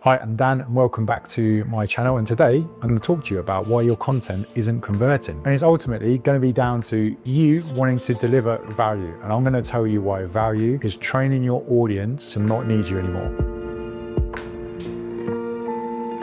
Hi, I'm Dan and welcome back to my channel, and today I'm going to talk to you about why your content isn't converting. And it's ultimately going to be down to you wanting to deliver value. And I'm going to tell you why value is training your audience to not need you anymore.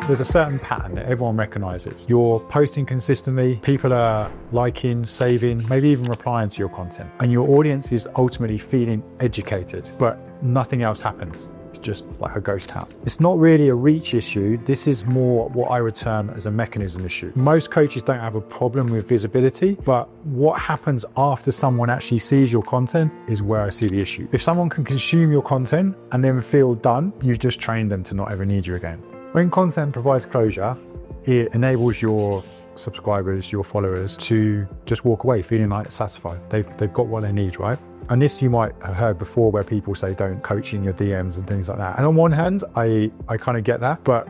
There's a certain pattern that everyone recognizes. You're posting consistently, people are liking, saving, maybe even replying to your content. And your audience is ultimately feeling educated, but nothing else happens. Just like a ghost town. It's not really a reach issue. This is more what I would term as a mechanism issue. Most coaches don't have a problem with visibility, but what happens after someone actually sees your content is where I see the issue. If someone can consume your content and then feel done, you've just trained them to not ever need you again. When content provides closure, it enables your subscribers, your followers to just walk away feeling like satisfied. They've got what they need, right? And this you might have heard before, where people say don't coach in your DMs and things like that. And on one hand, I kind of get that, but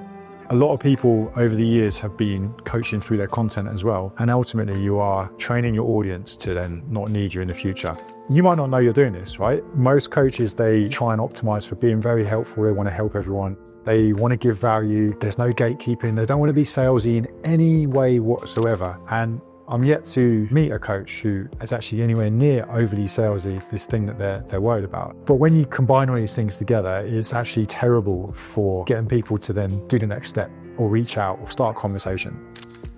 a lot of people over the years have been coaching through their content as well. And ultimately you are training your audience to then not need you in the future. You might not know you're doing this, right? Most coaches, they try and optimize for being very helpful. They want to help everyone. They want to give value. There's no gatekeeping. They don't want to be salesy in any way whatsoever. And I'm yet to meet a coach who is actually anywhere near overly salesy, this thing that they're worried about. But when you combine all these things together, it's actually terrible for getting people to then do the next step or reach out or start a conversation.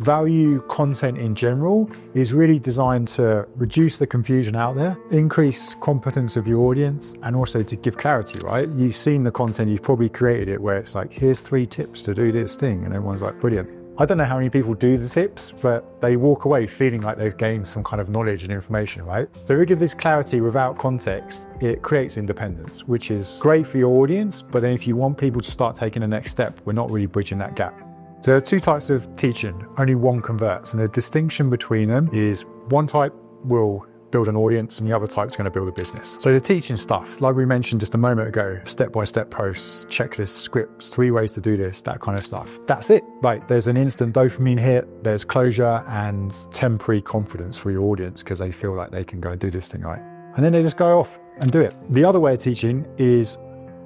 Value content in general is really designed to reduce the confusion out there, increase competence of your audience, and also to give clarity, right? You've seen the content, you've probably created it where it's like, here's 3 tips to do this thing. And everyone's like, brilliant. I don't know how many people do the tips, but they walk away feeling like they've gained some kind of knowledge and information, right? So if we give this clarity without context, it creates independence, which is great for your audience. But then if you want people to start taking the next step, we're not really bridging that gap. So there are 2 types of teaching, only one converts. And the distinction between them is one type will build an audience and the other type is going to build a business. So the teaching stuff, like we mentioned just a moment ago, step-by-step posts, checklists, scripts, 3 ways to do this, that kind of stuff. That's it. Like there's an instant dopamine hit, there's closure and temporary confidence for your audience because they feel like they can go and do this thing, right? And then they just go off and do it. The other way of teaching is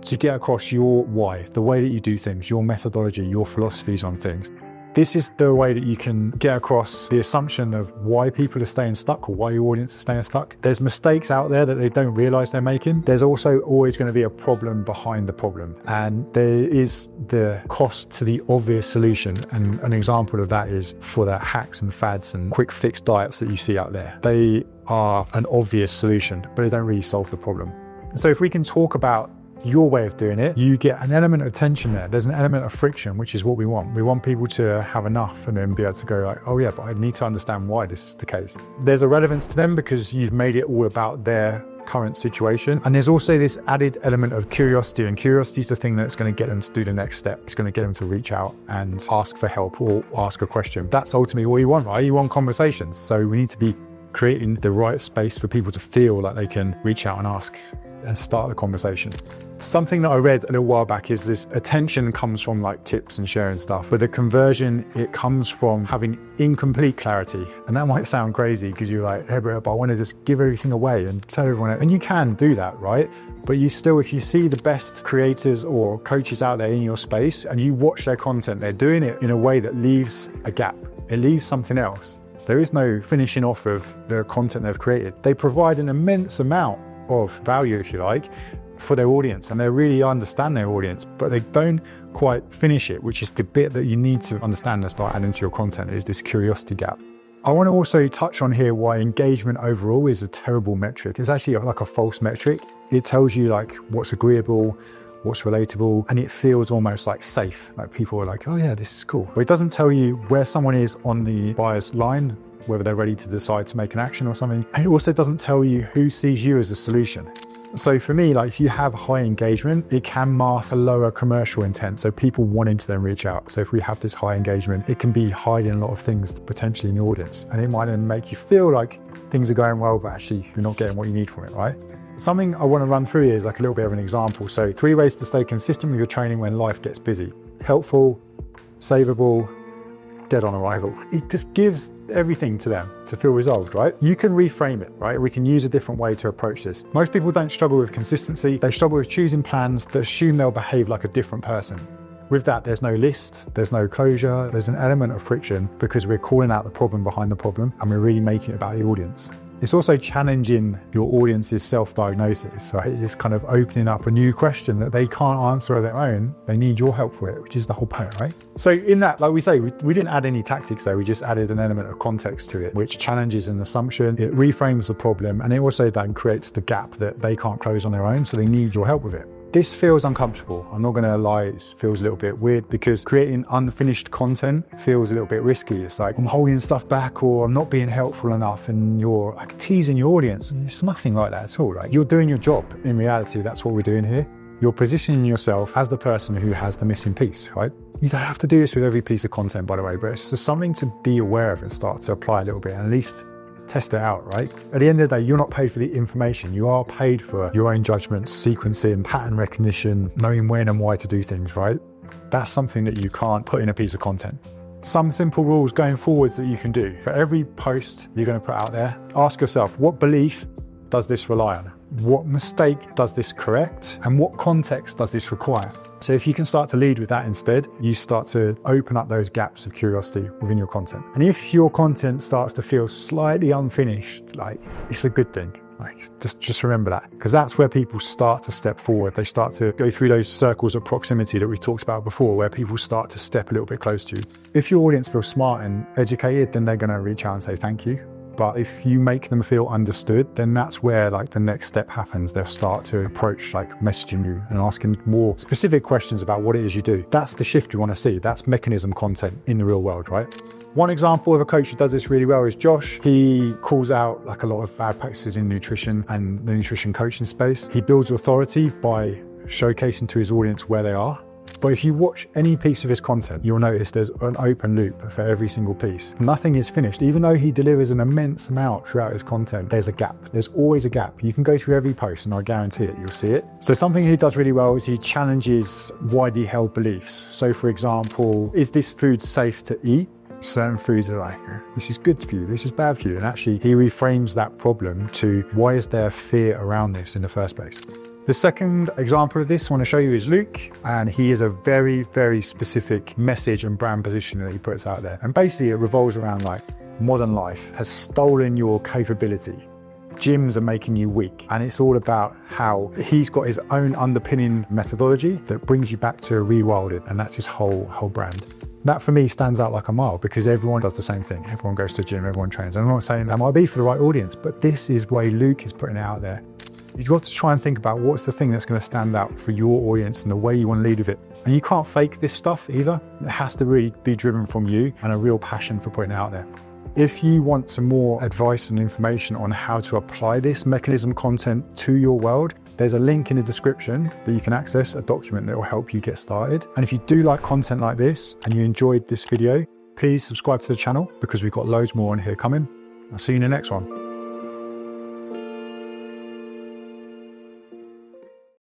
to get across your why, the way that you do things, your methodology, your philosophies on things. This is the way that you can get across the assumption of why people are staying stuck or why your audience is staying stuck. There's mistakes out there that they don't realize they're making. There's also always going to be a problem behind the problem. And there is the cost to the obvious solution. And an example of that is for the hacks and fads and quick fix diets that you see out there. They are an obvious solution, but they don't really solve the problem. So if we can talk about your way of doing it, you get an element of tension there. There's an element of friction, which is what we want. We want people to have enough and then be able to go like, oh yeah, but I need to understand why this is the case. There's a relevance to them because you've made it all about their current situation. And there's also this added element of curiosity, and curiosity is the thing that's going to get them to do the next step. It's going to get them to reach out and ask for help or ask a question. That's ultimately what you want, right? You want conversations. So we need to be creating the right space for people to feel like they can reach out and ask and start the conversation. Something that I read a little while back is this attention comes from like tips and sharing stuff, but the conversion, it comes from having incomplete clarity. And that might sound crazy because you're like, hey bro, but I want to just give everything away and tell everyone, and you can do that, right? But you still, if you see the best creators or coaches out there in your space and you watch their content, they're doing it in a way that leaves a gap. It leaves something else. There is no finishing off of the content they've created. They provide an immense amount of value, if you like, for their audience, and they really understand their audience, but they don't quite finish it, which is the bit that you need to understand and start adding to your content, is this curiosity gap. I want to also touch on here why engagement overall is a terrible metric. It's actually like a false metric. It tells you like what's agreeable, what's relatable, and it feels almost like safe. Like people are like, oh yeah, this is cool. But it doesn't tell you where someone is on the buyer's line, whether they're ready to decide to make an action or something. And it also doesn't tell you who sees you as a solution. So for me, like if you have high engagement, it can mask a lower commercial intent. So people wanting to then reach out. So if we have this high engagement, it can be hiding a lot of things potentially in the audience. And it might then make you feel like things are going well, but actually you're not getting what you need from it, right? Something I want to run through here is like a little bit of an example. So 3 ways to stay consistent with your training when life gets busy. Helpful, savable, dead on arrival. It just gives everything to them to feel resolved, right? You can reframe it, right? We can use a different way to approach this. Most people don't struggle with consistency. They struggle with choosing plans that assume they'll behave like a different person. With that, there's no list, there's no closure, there's an element of friction because we're calling out the problem behind the problem and we're really making it about the audience. It's also challenging your audience's self-diagnosis, right? It's kind of opening up a new question that they can't answer on their own. They need your help for it, which is the whole point, right? So in that, like we say, we didn't add any tactics there. We just added an element of context to it, which challenges an assumption. It reframes the problem, and it also then creates the gap that they can't close on their own. So they need your help with it. This feels uncomfortable. I'm not gonna lie, it feels a little bit weird because creating unfinished content feels a little bit risky. It's like I'm holding stuff back or I'm not being helpful enough and you're like teasing your audience. It's nothing like that at all. Like you're doing your job. In reality, that's what we're doing here. You're positioning yourself as the person who has the missing piece, right? You don't have to do this with every piece of content, by the way, but it's just something to be aware of and start to apply a little bit and at least test it out, right? At the end of the day, you're not paid for the information. You are paid for your own judgment, sequencing, pattern recognition, knowing when and why to do things, right? That's something that you can't put in a piece of content. Some simple rules going forwards that you can do. For every post you're going to put out there, ask yourself, what belief does this rely on? What mistake does this correct? And what context does this require? So if you can start to lead with that instead, you start to open up those gaps of curiosity within your content. And if your content starts to feel slightly unfinished, like it's a good thing. Like just remember that, because that's where people start to step forward. They start to go through those circles of proximity that we talked about before, where people start to step a little bit close to you. If your audience feels smart and educated, then they're going to reach out and say thank you. But if you make them feel understood, then that's where like the next step happens. They'll start to approach like messaging you and asking more specific questions about what it is you do. That's the shift you want to see. That's mechanism content in the real world, right? One example of a coach who does this really well is Josh. He calls out like a lot of bad practices in nutrition and the nutrition coaching space. He builds authority by showcasing to his audience where they are. But if you watch any piece of his content, you'll notice there's an open loop for every single piece. Nothing is finished. Even though he delivers an immense amount throughout his content, there's a gap. There's always a gap. You can go through every post and I guarantee it, you'll see it. So something he does really well is he challenges widely held beliefs. So for example, is this food safe to eat? Certain foods are like, this is good for you, this is bad for you. And actually he reframes that problem to why is there fear around this in the first place? The second example of this I want to show you is Luke, and he has a very, very specific message and brand position that he puts out there. And basically it revolves around like modern life has stolen your capability. Gyms are making you weak. And it's all about how he's got his own underpinning methodology that brings you back to rewilded. And that's his whole brand. That for me stands out like a mile because everyone does the same thing. Everyone goes to the gym, everyone trains. I'm not saying that might be for the right audience, but this is the way Luke is putting it out there. You've got to try and think about what's the thing that's going to stand out for your audience and the way you want to lead with it. And you can't fake this stuff either. It has to really be driven from you and a real passion for putting it out there. If you want some more advice and information on how to apply this mechanism content to your world, there's a link in the description that you can access a document that will help you get started. And if you do like content like this and you enjoyed this video, please subscribe to the channel because we've got loads more on here coming. I'll see you in the next one.